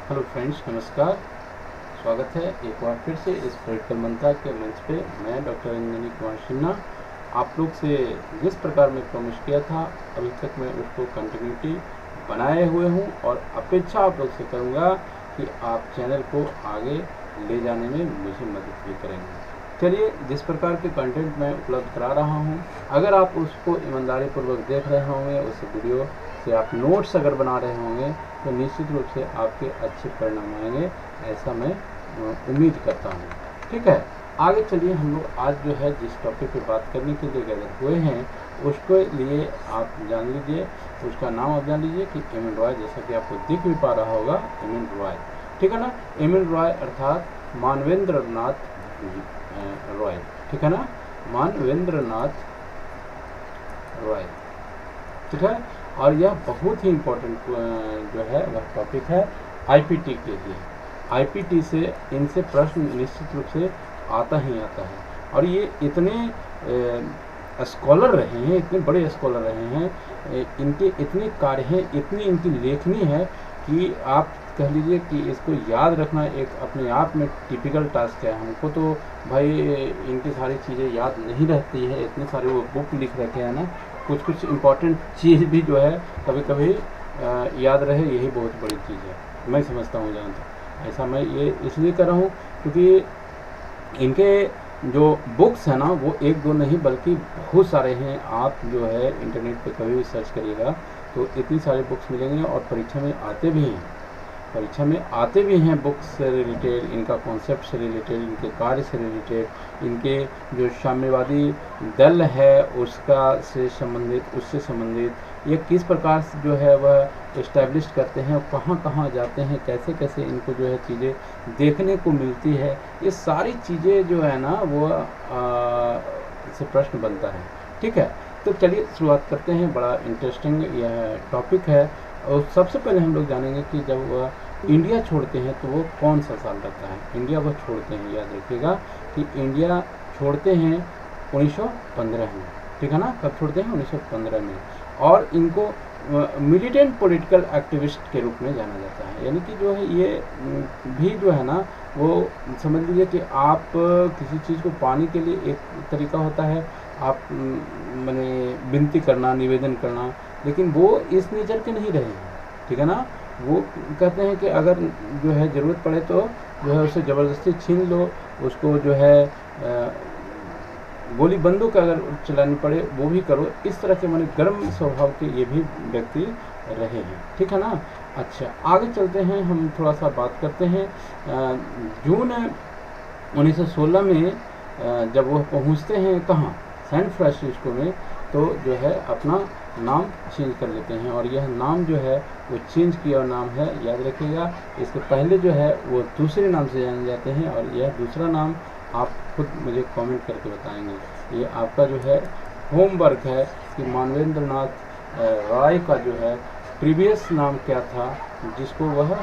Hello friends, नमस्कार। स्वागत है एक बार फिर से इस पॉलिटिकल मंत्रा के मंच पे। मैं डॉक्टर अंजनी कुमार सिन्हा आप लोग से जिस प्रकार मैं प्रॉमिस किया था अभी तक मैं उसको कंटिन्यूटी बनाए हुए हूँ और अपेक्षा आप लोग से करूँगा कि आप चैनल को आगे ले जाने में मुझे मदद भी करेंगे। चलिए, जिस प्रकार के कंटेंट मैं उपलब्ध करा रहा हूँ, अगर आप उसको ईमानदारी पूर्वक देख रहे होंगे, उस वीडियो से आप नोट्स अगर बना रहे होंगे तो निश्चित रूप से आपके अच्छे परिणाम आएंगे, ऐसा मैं उम्मीद करता हूँ। ठीक है, आगे चलिए। हम लोग आज जो है जिस टॉपिक पे बात करने के लिए गए हुए हैं उसके लिए आप जान लीजिए, उसका नाम आप जान लीजिए कि एम एन रॉय। जैसा कि आपको दिख भी पा रहा होगा, एम एन रॉय, ठीक है ना। एम एन रॉय अर्थात मानवेंद्र नाथ रॉय, ठीक है ना, मानवेंद्र नाथ रॉय, ठीक है। और यह बहुत ही इम्पोर्टेंट जो है वह टॉपिक है आईपीटी के लिए। आईपीटी से इनसे प्रश्न निश्चित रूप से आता ही आता है। और ये इतने स्कॉलर रहे हैं, इतने बड़े स्कॉलर रहे हैं, इनके इतने कार्य हैं, इतनी इनकी लेखनी है कि आप कह लीजिए कि इसको याद रखना एक अपने आप में टिपिकल टास्क है। हमको तो भाई इनकी सारी चीज़ें याद नहीं रहती है, इतने सारे वो बुक लिख रखे हैं ना, कुछ कुछ इम्पॉर्टेंट चीज़ भी जो है कभी कभी याद रहे, यही बहुत बड़ी चीज़ है, मैं समझता हूँ जहाँ तक। ऐसा मैं ये इसलिए कर रहा हूँ क्योंकि इनके जो बुक्स हैं ना वो एक दो नहीं बल्कि बहुत सारे हैं। आप जो है इंटरनेट पे कभी भी सर्च करिएगा तो इतनी सारी बुक्स मिलेंगे और परीक्षा में आते भी हैं, परीक्षा में आते भी हैं बुक्स से रिलेटेड, इनका कॉन्सेप्ट से रिलेटेड, इनके कार्य से रिलेटेड, इनके जो साम्यवादी दल है उसका से संबंधित, उससे संबंधित ये किस प्रकार से जो है वह इस्टेब्लिश करते हैं, कहाँ कहाँ जाते हैं, कैसे कैसे इनको जो है चीज़ें देखने को मिलती है, ये सारी चीज़ें जो है ना वो से प्रश्न बनता है। ठीक है, तो चलिए शुरुआत करते हैं। बड़ा इंटरेस्टिंग यह टॉपिक है। और सबसे पहले हम लोग जानेंगे कि जब वह इंडिया छोड़ते हैं तो वो कौन सा साल रहता है। इंडिया वह छोड़ते हैं, याद रखिएगा कि इंडिया छोड़ते हैं 1915 में, ठीक है ना। कब छोड़ते हैं? 1915 में। और इनको मिलिटेंट पॉलिटिकल एक्टिविस्ट के रूप में जाना जाता है। यानी कि जो है ये भी जो है ना वो समझ लीजिए कि आप किसी चीज़ को पाने के लिए एक तरीका होता है, आप माने विनती करना, निवेदन करना, लेकिन वो इस नेचर के नहीं रहे हैं, ठीक है ना। वो कहते हैं कि अगर जो है ज़रूरत पड़े तो जो है उसे ज़बरदस्ती छीन लो, उसको जो है गोली बंदूक अगर चलानी पड़े वो भी करो। इस तरह के माने गर्म स्वभाव के ये भी व्यक्ति रहे हैं, ठीक है ना। अच्छा, आगे चलते हैं, हम थोड़ा सा बात करते हैं। जून 1916 में जब वह पहुंचते हैं कहाँ, सैन फ्रांसिस्को में, तो जो है अपना नाम चेंज कर लेते हैं। और यह नाम जो है वो चेंज किया नाम है, याद रखिएगा। इसके पहले जो है वो दूसरे नाम से जाने जाते हैं और यह दूसरा नाम आप खुद मुझे कमेंट करके बताएंगे। ये आपका जो है होमवर्क है कि मानवेंद्र नाथ रॉय का जो है प्रीवियस नाम क्या था, जिसको वह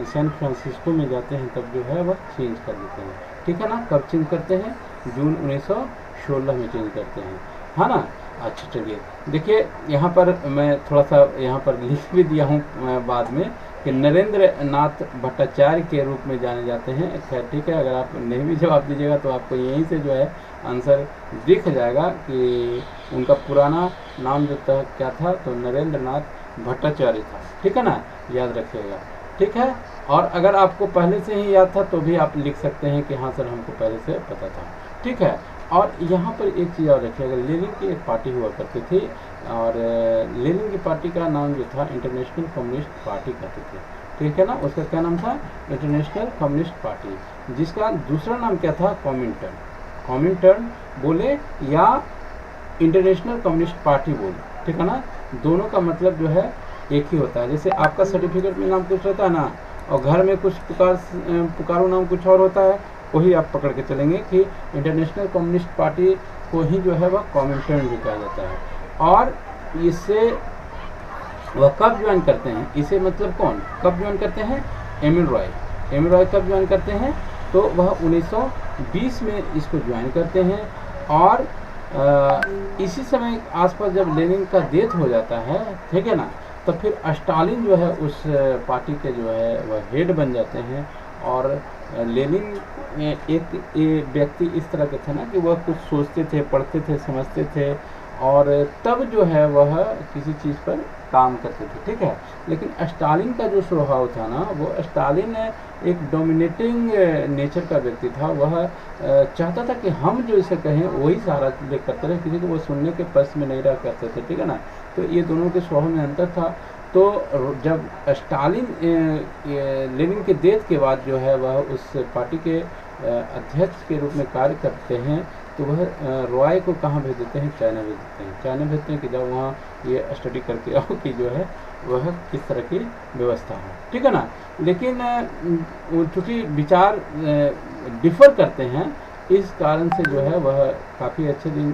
सैन फ्रांसिस्को में जाते हैं तब जो है वह चेंज कर देते हैं, ठीक है ना। कब चेंज करते हैं? जून 1916 में चेंज करते हैं, है ना। अच्छा, चलिए देखिए, यहाँ पर मैं थोड़ा सा यहाँ पर लिख भी दिया हूँ बाद में कि नरेंद्र नाथ भट्टाचार्य के रूप में जाने जाते हैं। खैर ठीक है, अगर आप नहीं भी जवाब दीजिएगा तो आपको यहीं से जो है आंसर दिख जाएगा कि उनका पुराना नाम जो था क्या था, तो नरेंद्र नाथ भट्टाचार्य था, ठीक है ना, याद रखिएगा, ठीक है। और अगर आपको पहले से ही याद था तो भी आप लिख सकते हैं कि हाँ सर हमको पहले से पता था, ठीक है। और यहाँ पर एक चीज़ और रखिएगा, लेनिन की एक पार्टी हुआ करती थी और लेनिन की पार्टी का नाम जो था इंटरनेशनल कम्युनिस्ट पार्टी कहते थे, ठीक है ना। उसका क्या नाम था? इंटरनेशनल कम्युनिस्ट पार्टी, जिसका दूसरा नाम क्या था? कॉमिंटर्न। कॉमिंटर्न बोले या इंटरनेशनल कम्युनिस्ट पार्टी बोले, ठीक है ना। दोनों का जो है एक ही होता है। जैसे आपका सर्टिफिकेट में नाम कुछ रहता है ना और घर में कुछ पुकारो नाम कुछ और होता है, वही आप पकड़ के चलेंगे कि इंटरनेशनल कम्युनिस्ट पार्टी को ही जो है वह कॉमिंटर्न भी कहा जाता है। और इससे वह कब ज्वाइन करते हैं, इसे कौन कब ज्वाइन करते हैं? M N Roy. M N Roy कब ज्वाइन करते हैं? तो वह 1920 में इसको ज्वाइन करते हैं। और इसी समय आसपास जब लेनिन का डेथ हो जाता है, ठीक है ना, तब फिर स्टालिन जो है उस पार्टी के जो है वह हेड बन जाते हैं। और लेनिन एक व्यक्ति इस तरह के थे ना कि वह कुछ सोचते थे, पढ़ते थे, समझते थे, और तब जो है वह किसी चीज़ पर काम करते थे, ठीक है। लेकिन स्टालिन का जो स्वभाव था ना, वो स्टालिन एक डोमिनेटिंग नेचर का व्यक्ति था। वह चाहता था कि हम जो इसे कहें वही सारा चीज़ें करते रहे, किसी को वो सुनने के पक्ष में नहीं रहा करते थे, ठीक है ना। तो ये दोनों के स्वभाव में अंतर था। तो जब स्टालिन लेनिन के डेथ के बाद जो है वह उस पार्टी के अध्यक्ष के रूप में कार्य करते हैं, तो वह रॉय को कहाँ भेज देते हैं? चाइना भेज देते हैं। चाइना भेजते हैं कि जब वहाँ ये स्टडी करके आओ कि जो है वह किस तरह की व्यवस्था है, ठीक है ना। लेकिन चूँकि विचार डिफर करते हैं, इस कारण से जो है वह काफ़ी अच्छे दिन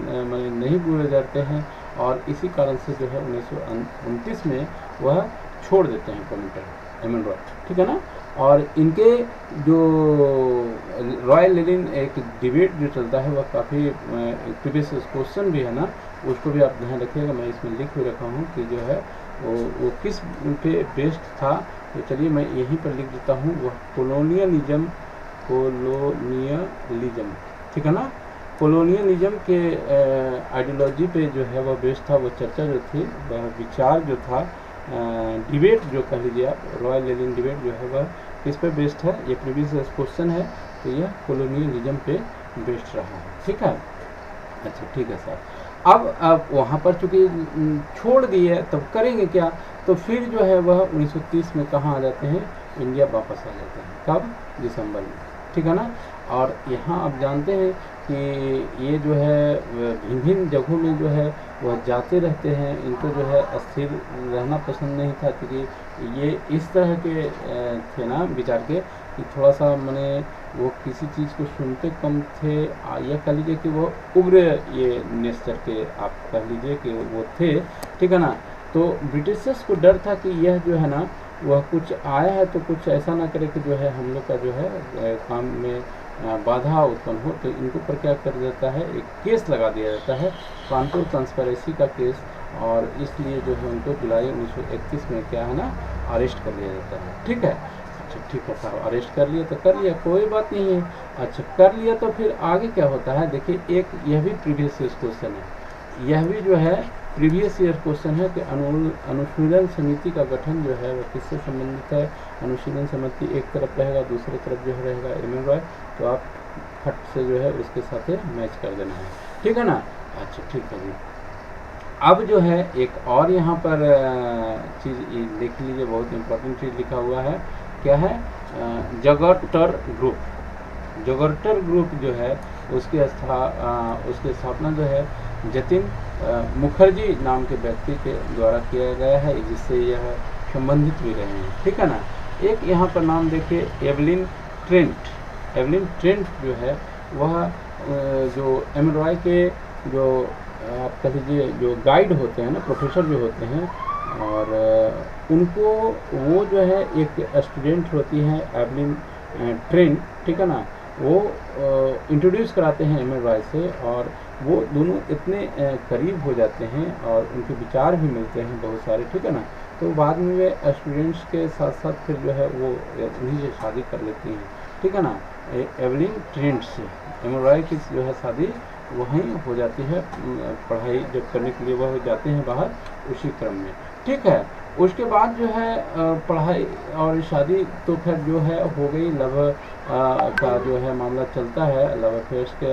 नहीं गुजरते हैं, और इसी कारण से जो है 1929 में वह छोड़ देते हैं कॉमेंटर एमन रॉय, ठीक है ना। और इनके जो रॉय लेनिन एक डिबेट जो चलता है वह काफ़ी प्रीवियस क्वेश्चन भी है ना, उसको भी आप ध्यान रखिएगा। मैं इसमें लिख भी रखा हूँ कि जो है वो किस पे बेस्ड था। तो चलिए मैं यहीं पर लिख देता हूँ, वह कोलोनियलिज्म, ठीक है ना। कोलोनियलिज्म के आइडियोलॉजी पे जो है वह बेस्ड था। वो चर्चा जो थी, वह विचार जो था, डिबेट जो कह लीजिए आप, रॉय लेनिन डिबेट जो है वह किस पे बेस्ड है? ये प्रीवियस क्वेश्चन है, तो यह कोलोनियलिज्म पे बेस्ड रहा है, ठीक है। अच्छा, ठीक है सर। अब वहाँ पर चूँकि छोड़ दिए, तब करेंगे क्या? तो फिर जो है वह 1930 में कहाँ आ जाते हैं? इंडिया वापस आ जाते हैं। कब? दिसंबर में, ठीक है ना। और यहाँ आप जानते हैं कि ये जो है भिन्न भिन्न जगहों में जो है वह जाते रहते हैं। इनको जो है स्थिर रहना पसंद नहीं था, क्योंकि ये इस तरह के थे ना विचार के कि थोड़ा सा माने वो किसी चीज़ को सुनते कम थे, या कह लीजिए कि वो उग्र ये नेचर के आप कह लीजिए कि वो थे, ठीक है ना। तो ब्रिटिशर्स को डर था कि यह जो है ना वह कुछ आया है तो कुछ ऐसा ना करे कि जो है हम लोग का जो है काम में बाधा उत्पन्न हो। तो इनको पर क्या कर देता है? एक केस लगा दिया जाता है, कानपुर कंस्पिरेसी का केस, और इसलिए जो है उनको जुलाई 1931 में क्या है ना अरेस्ट कर लिया जाता है, ठीक है। अच्छा, ठीक है साहब, अरेस्ट कर लिया तो कर लिया, कोई बात नहीं है। अच्छा, कर लिया तो फिर आगे क्या होता है? देखिए, एक यह भी प्रीवियस ईयर क्वेश्चन है, यह भी जो है प्रीवियस ईयर क्वेश्चन है कि अनुशीलन समिति का गठन जो है वह किससे संबंधित है? अनुशीलन समिति एक तरफ रहेगा, दूसरी तरफ जो है रहेगा एमएन रॉय, तो आप फट से जो है उसके साथ मैच कर देना है, ठीक है ना। अच्छा, ठीक है जी। अब जो है एक और यहाँ पर चीज़ देख लीजिए, बहुत इम्पोर्टेंट चीज़ लिखा हुआ है, क्या है? जगर्टर ग्रुप। जगर्टर ग्रुप जो है उसकी स्थापना जो है जतिन मुखर्जी नाम के व्यक्ति के द्वारा किया गया है, जिससे यह संबंधित भी रहे हैं, ठीक है ना। एक यहाँ पर नाम देखिए, एवलिन ट्रेंट। एवलिन ट्रेंट जो है वह जो एमएन रॉय के जो आप कह लीजिए जो गाइड होते हैं ना, प्रोफेसर जो होते हैं, और उनको वो जो है एक स्टूडेंट होती है एवलिन ट्रेंट, ठीक है ना, वो इंट्रोड्यूस कराते हैं एमएन रॉय से, और वो दोनों इतने करीब हो जाते हैं और उनके विचार भी मिलते हैं बहुत सारे, ठीक है ना। तो बाद में वे स्टूडेंट्स के साथ साथ फिर जो है वो उन्हीं से शादी कर लेती हैं, ठीक है ना। एवलिन ट्रेंट से एमएन रॉय की जो है शादी वहीं हो जाती है, पढ़ाई जब करने के लिए वह जाते हैं बाहर, उसी क्रम में, ठीक है। उसके बाद जो है पढ़ाई और शादी तो फिर जो है हो गई, लव का जो है मामला चलता है, लव अफेयर्स के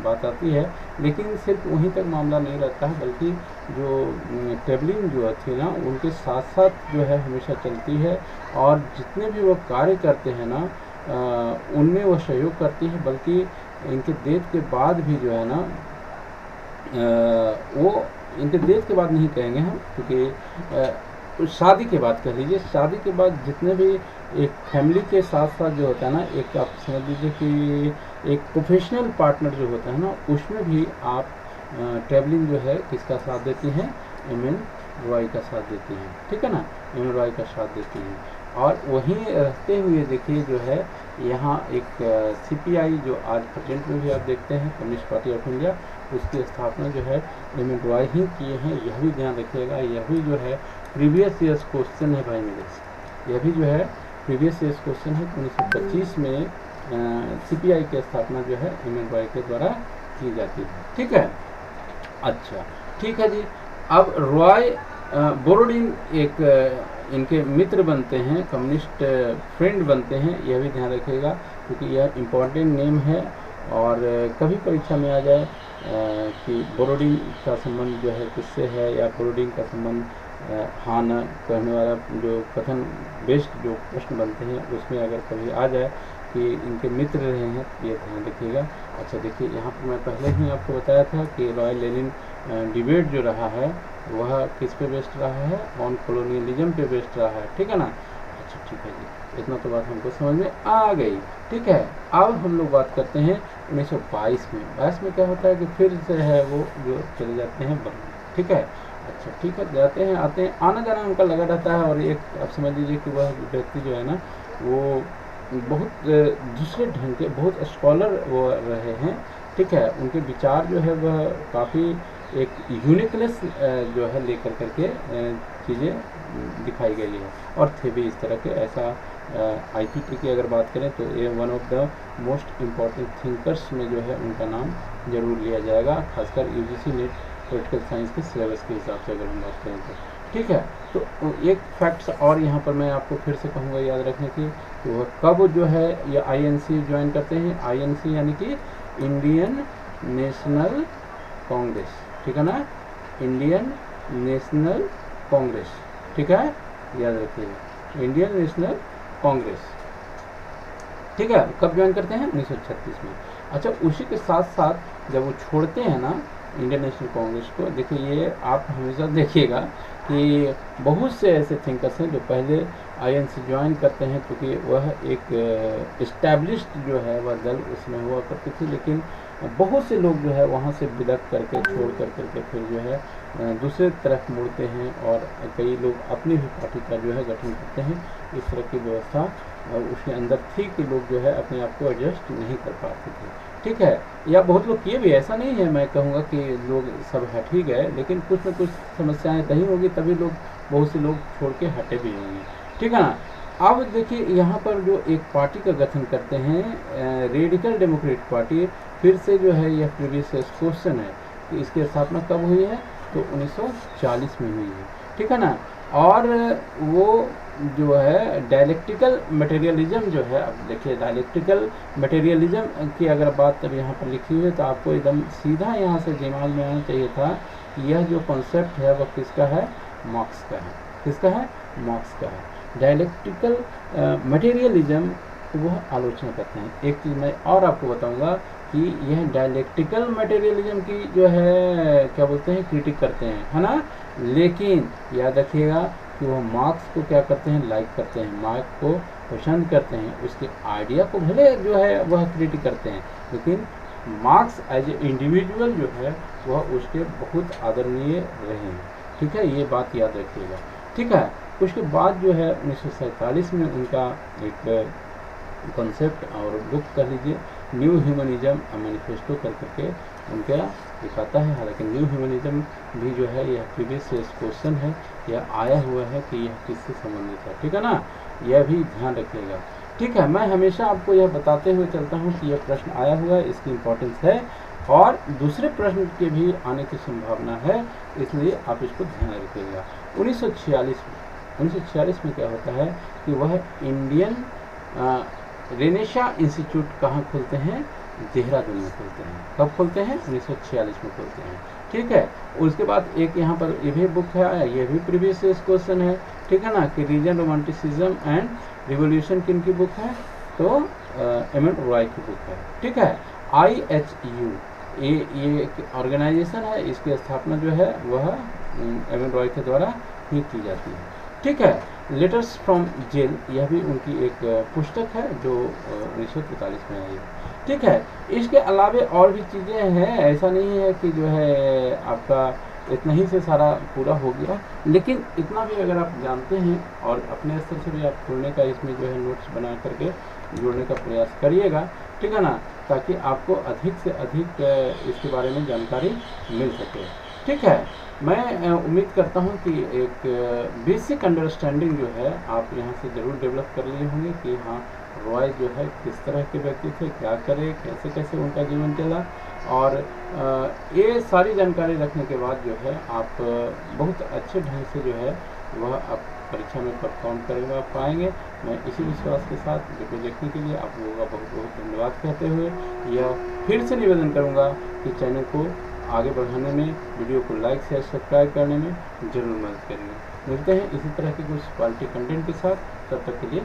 बात आती है, लेकिन सिर्फ वहीं तक मामला नहीं रहता है, बल्कि जो ट्रेवलिंग जो थी ना उनके साथ साथ जो है हमेशा चलती है, और जितने भी वो कार्य करते हैं ना उनमें वो सहयोग करती है, बल्कि इनके डेथ के बाद भी जो है ना वो इनके डेथ के बाद नहीं कहेंगे हम, क्योंकि शादी के बाद कह लीजिए, शादी के बाद जितने भी एक फैमिली के साथ साथ जो होता है ना, एक आप समझ लीजिए कि एक प्रोफेशनल पार्टनर जो होता है ना, उसमें भी आप ट्रैवलिंग जो है किसका साथ देती हैं? एमएन रॉय का साथ देती हैं, ठीक है ना, एमएन रॉय का साथ देती हैं। और वहीं रहते हुए देखिए जो है यहाँ एक सीपीआई जो आज प्रेजेंट में भी आप देखते हैं, कम्युनिस्ट पार्टी ऑफ इंडिया, उसकी स्थापना जो है एम एन रॉय ही किए हैं, यह भी ध्यान रखिएगा। यह भी जो है प्रीवियस ईयर्स क्वेश्चन है भाई मेरे से, यह भी जो है प्रीवियस ईयर्स क्वेश्चन है। 1925 में CPI की स्थापना जो है एम एन रॉय के द्वारा की जाती है। ठीक है, अच्छा ठीक है जी। अब रॉय बोरोडिन एक इनके मित्र बनते हैं, कम्युनिस्ट फ्रेंड बनते हैं, यह भी ध्यान रखिएगा क्योंकि यह इम्पोर्टेंट नेम है। और कभी परीक्षा में आ जाए कि बोरोडिन का संबंध जो है किससे है, या बोरोडिन का संबंध हाँ न कहने वाला जो कथन बेस्ड जो प्रश्न बनते हैं उसमें अगर कभी आ जाए कि इनके मित्र रहे हैं, ये ध्यान रखिएगा। अच्छा देखिए, यहाँ पर मैं पहले ही आपको बताया था कि रॉय लेनिन डिबेट जो रहा है वह किस पे बेस्ड रहा है, ऑन कॉलोनियलिज्म पे बेस्ड रहा है। ठीक है ना। अच्छा ठीक है जी, इतना तो बात हमको समझ में आ गई। ठीक है, अब हम लोग बात करते हैं 1922 में। 22 में क्या होता है कि फिर से है वो जो चले जाते हैं बर्मा। ठीक है, अच्छा ठीक है, जाते हैं आते हैं, आना जाना उनका लगा रहता है। और एक आप समझ लीजिए कि वह व्यक्ति जो है ना वो बहुत दूसरे ढंग के बहुत स्कॉलर वो रहे हैं। ठीक है, उनके विचार जो है वह काफ़ी एक यूनिकनेस जो है लेकर करके चीज़ें दिखाई गई है, और थे भी इस तरह के। ऐसा IPT की अगर बात करें तो ये one of the most important thinkers में जो है उनका नाम जरूर लिया जाएगा, खासकर UGC नेट पॉलिटिकल साइंस के सिलेबस के हिसाब से अगर हम बात करें तो। ठीक है, तो एक फैक्ट्स और यहाँ पर मैं आपको फिर से कहूँगा याद रखने की, तो वह कब जो है ये INC ज्वाइन करते हैं। INC यानी कि इंडियन नेशनल कांग्रेस। ठीक है ना, इंडियन नेशनल कांग्रेस। ठीक है, याद रखिएगा, इंडियन नेशनल कांग्रेस। ठीक है, कब ज्वाइन करते हैं 1936 में। अच्छा, उसी के साथ साथ जब वो छोड़ते हैं ना इंडियन नेशनल कांग्रेस को, देखिए ये आप हमेशा देखिएगा कि बहुत से ऐसे थिंकर्स हैं जो पहले INC ज्वाइन करते हैं, क्योंकि वह एक इस्टेब्लिश्ड जो है वह दल उसमें हुआ करती थी। लेकिन बहुत से लोग जो है वहाँ से बिलक करके छोड़ करके फिर जो है दूसरे तरफ मुड़ते हैं, और कई लोग अपनी भी पार्टी का जो है गठन करते हैं। इस तरह की व्यवस्था उसके अंदर थी कि लोग जो है अपने आप को एडजस्ट नहीं कर पाते थे। ठीक है, या बहुत लोग किए भी, ऐसा नहीं है मैं कहूँगा कि लोग सब हट ही गए, लेकिन कुछ न कुछ समस्याएं रही होगी तभी लोग बहुत से लोग छोड़ के हटे भी होंगे। ठीक है ना। अब देखिए यहाँ पर जो एक पार्टी का गठन करते हैं रेडिकल डेमोक्रेट पार्टी, फिर से जो है यह प्रीवियस क्वेश्चन है कि इसकी स्थापना कब हुई है, तो 1940 में हुई है। ठीक है ना। और वो जो है डायलेक्टिकल मटेरियलिज्म जो है, अब देखिए डायलेक्टिकल मटेरियलिज्म की अगर बात अब यहाँ पर लिखी हुई है तो आपको एकदम सीधा यहाँ से दिमाग में आना चाहिए था कि यह जो कॉन्सेप्ट है वह किसका है, मार्क्स का है। किसका है, मार्क्स का है। डायलेक्टिकल मटेरियलिज्म वह आलोचना करते हैं। एक चीज़ मैं और आपको बताऊंगा कि यह डायलेक्टिकल मटेरियलिज्म की जो है क्या बोलते हैं, क्रिटिक करते हैं, है ना। लेकिन याद रखिएगा कि वो मार्क्स को क्या करते हैं, लाइक करते हैं, मार्क्स को पसंद करते हैं, उसके आइडिया को भले जो है वह क्रिटिक करते हैं, लेकिन मार्क्स एज ए इंडिविजुअल जो है वह उसके बहुत आदरणीय रहे हैं। ठीक है, ये बात याद रखिएगा। ठीक है, उसके बाद जो है 1947 में उनका एक कॉन्सेप्ट और बुक कह लीजिए न्यू ह्यूमनिज्म मैनिफेस्टो कर करके उनका दिखाता है। हालांकि न्यू ह्यूमनिज्म भी जो है यह प्रीवियस क्वेश्चन है, यह आया हुआ है कि यह किससे संबंधित है। ठीक है ना, यह भी ध्यान रखिएगा। ठीक है, मैं हमेशा आपको यह बताते हुए चलता हूँ कि यह प्रश्न आया हुआ है, इसकी इम्पोर्टेंस है, और दूसरे प्रश्न के भी आने की संभावना है, इसलिए आप इसको ध्यान रखिएगा। 1946 में क्या होता है कि वह इंडियन रेनेशा इंस्टीट्यूट कहाँ खुलते हैं, देहरादून में खुलते हैं। कब खुलते हैं, 1946 में खुलते हैं। ठीक है, उसके बाद एक यहाँ पर ये भी बुक है, ये भी प्रीवियस क्वेश्चन है। ठीक है ना, कि रीजन रोमांटिसिज्म एंड रिवोल्यूशन किन की बुक है, तो एम एन रॉय की बुक है। ठीक है, IHU ये एक ऑर्गेनाइजेशन है, इसकी स्थापना जो है वह एम एन रॉय के द्वारा ही की जाती है। ठीक है, लेटर्स फ्रॉम जेल, यह भी उनकी एक पुस्तक है जो 1943 में आई है। ठीक है, इसके अलावे और भी चीज़ें हैं, ऐसा नहीं है कि जो है आपका इतना ही से सारा पूरा हो गया। लेकिन इतना भी अगर आप जानते हैं और अपने स्तर से भी आप जोड़ने का इसमें जो है नोट्स बना करके जोड़ने का प्रयास करिएगा, ठीक है ना, ताकि आपको अधिक से अधिक इसके बारे में जानकारी मिल सके। ठीक है, मैं उम्मीद करता हूँ कि एक बेसिक अंडरस्टैंडिंग जो है आप यहाँ से ज़रूर डेवलप कर लिए होंगे कि हाँ, रॉय जो है किस तरह के व्यक्ति थे, क्या करे, कैसे कैसे उनका जीवन चला। और ये सारी जानकारी रखने के बाद जो है आप बहुत अच्छे ढंग से जो है वह आप परीक्षा में परफॉर्म कर पाएंगे। मैं इसी विश्वास के साथ वीडियो देखने के लिए आप लोगों का बहुत बहुत धन्यवाद कहते हुए यह फिर से निवेदन करूंगा कि चैनल को आगे बढ़ाने में, वीडियो को लाइक शेयर सब्सक्राइब करने में ज़रूर मदद करेंगे। मिलते हैं इसी तरह के कुछ क्वालिटी कंटेंट के साथ, तब तक के लिए